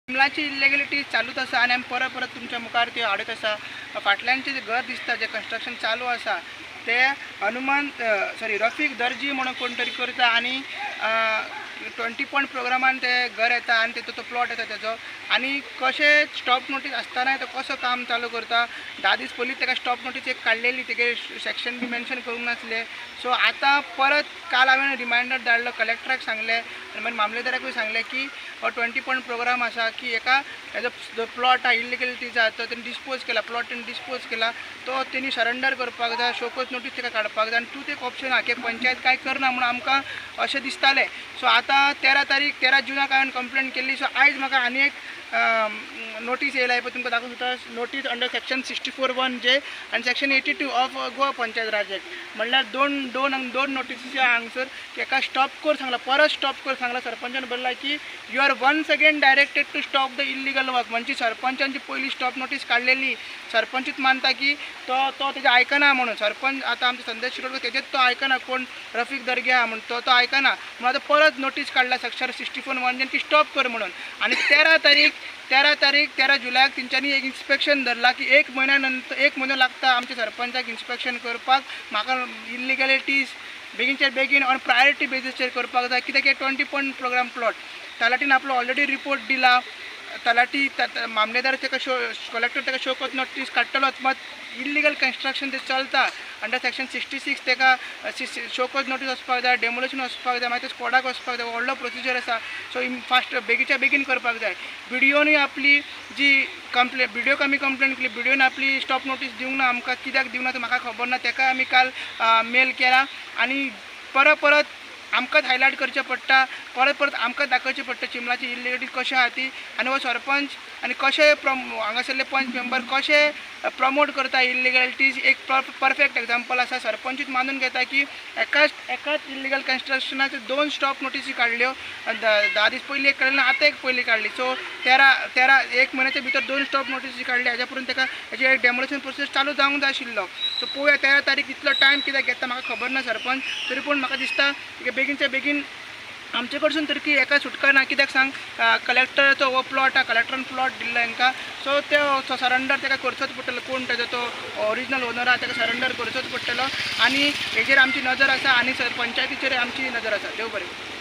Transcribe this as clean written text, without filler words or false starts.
चिमलाची इलिगॅलिटी चालूच आसा आनी आमी परत परत तुमच्या मुखार ती हाडत आसा। फाटल्यानचें जे घर दिसता जे कंस्ट्रक्शन चालू आसा ते रफीक दर्जी म्हणून कोण तरी करता आनी 20 पॉयंट प्रोग्रामान ते घर येता आनी तो प्लॉट येता तेजो आनी कशें स्टॉप नोटीस आसतना तो कसो काम चालू करता। 10 दीस पयलीं ताका स्टॉप नोटीस एक काडलेली तेगे सेक्शन बी मेन्शन करूंक नासले। सो आतां परत काल हांवें रिमायंडर धाडलो कलेक्टराक सांगलें आनी मागीर मामलेदाराकूय सांगलें की हो 20 पॉयंट प्रोग्राम आसा की एका हेजो जो प्लॉट आहा इलिगॅलिटीज आहा तो तेणी डिस्पोज केला प्लॉट तेणी डिस्पोज केला तो तेणी सरेंडर करपाक जाय शोकोज नोटीस ताका काडपाक जाय आनी तूं एक ऑप्शन आहा की पंचायत कांय करना म्हणून आमकां अशें दिसतालें। सो आतां 13 जुनाक हांवें कंप्लेंट केल्ली। सो आयज म्हाका आनी एक नोटीस येयला पळय तुमकां दाखोवन दिता नोटीस अंडर सेक्शन 64(1)(j) आनी section 82 of Goa panchayat Raj act म्हणल्यार दोन नोटीसी हांगसर एका स्टॉप कर सांगला परत स्टॉप कर सांगला सरपंचान बरयला की you are once again directed to stop the illegal work. म्हणजे सरपंचांची पयली स्टॉप नोटीस काडलेली सरपंचूच मानता की तो तेजें आयकना म्हणून सरपंच आतां आमचो संदेश शिरोडकर तेजेच तो आयकना कोण रफीक दर्गे आहा म्हणून तो आयकना म्हणून आतां परत नोटीस काडला सेक्शन 64(1) ती स्टॉप कर म्हणून। आनी 13 जुलयाक तेंच्यांनी एक इन्स्पेक्शन धरला की 1 म्हयनो लागता आमच्या सरपंचाक इन्स्पेक्शन करपाक म्हाका इलिगॅलिटीज बेगीनच्या बेगीन ऑन प्रायोरिटी बेजीसचेर करपाक जाय कित्याक 20 पॉयंट प्रोग्राम प्लॉट तलाटीन आपलो ऑलरेडी रिपोर्ट दिला। तलाटी मामलेदार ताका कलेक्टर ताका शोकोज नोटीस काडटलोच मात इल्लीगल कन्स्ट्रक्शन ते चलता अंडर सेक्शन 66 ताका शोकोज नोटीस वचपाक जाय डेमोलेशन वचपाक जाय मागीर स्कॉडाक वचपाक जाय व्हडलो प्रोसिजर आसा। सो फास्ट बेगीच्या बेगीन करपाक जाय। बिडिओनी आपली जी बिडिओक आमी कंप्लेंट केली बिडिओन आपली स्टॉप नोटीस दिवंक ना आमकां कित्याक दिवंक ना तें म्हाका खबर ना ताका आमी काल मेल केला आनी परत आमकांच हायलायट करचें पडटा परत आमकां दाखोवचें पडटा चिमलाची इलिगॅलिटी कशी आहा ती आनी हो सरपंच आनी कशें हांगासरले पंच मेंबर कशें प्रमोट करता इलिगॅलिटीज एक परफेक्ट एग्जांपल आसा। सरपंचूच मानून घेता की एकाच इलिगल कन्स्ट्रक्शनाचे 2 स्टॉप नोटीसी काडल्यो 10 दीस पयलीं एक काडली आतां एक पयलीं काडली। सो 1 म्हयन्याच्या भितर 2 स्टॉप नोटीसी काडली हाज्या परून ताका हेजे डेमोलेशन प्रोसेस चालू जावंक जाय आशिल्लो। सो पळोवया 13 तारीख इतलो टायम कित्याक घेता म्हाका खबर ना सरपंच तरी पूण म्हाका दिसता की बेगीनच्या बेगीन आमचे कडसून तरी की एका सुटका ना कित्याक सांग कलेक्टराचो हो प्लॉट आहा कलेक्टरान प्लॉट दिल्लो हांकां सो तो सरेंडर ताका करचोच पडटलो कोण ताजो तो ओरिजिनल ओनर आहा ताका सरेंडर करचोच पडटलो आनी हेजेर आमची नजर आसा आनी पंचायतीचेर आमची नजर आसा। देव बरें।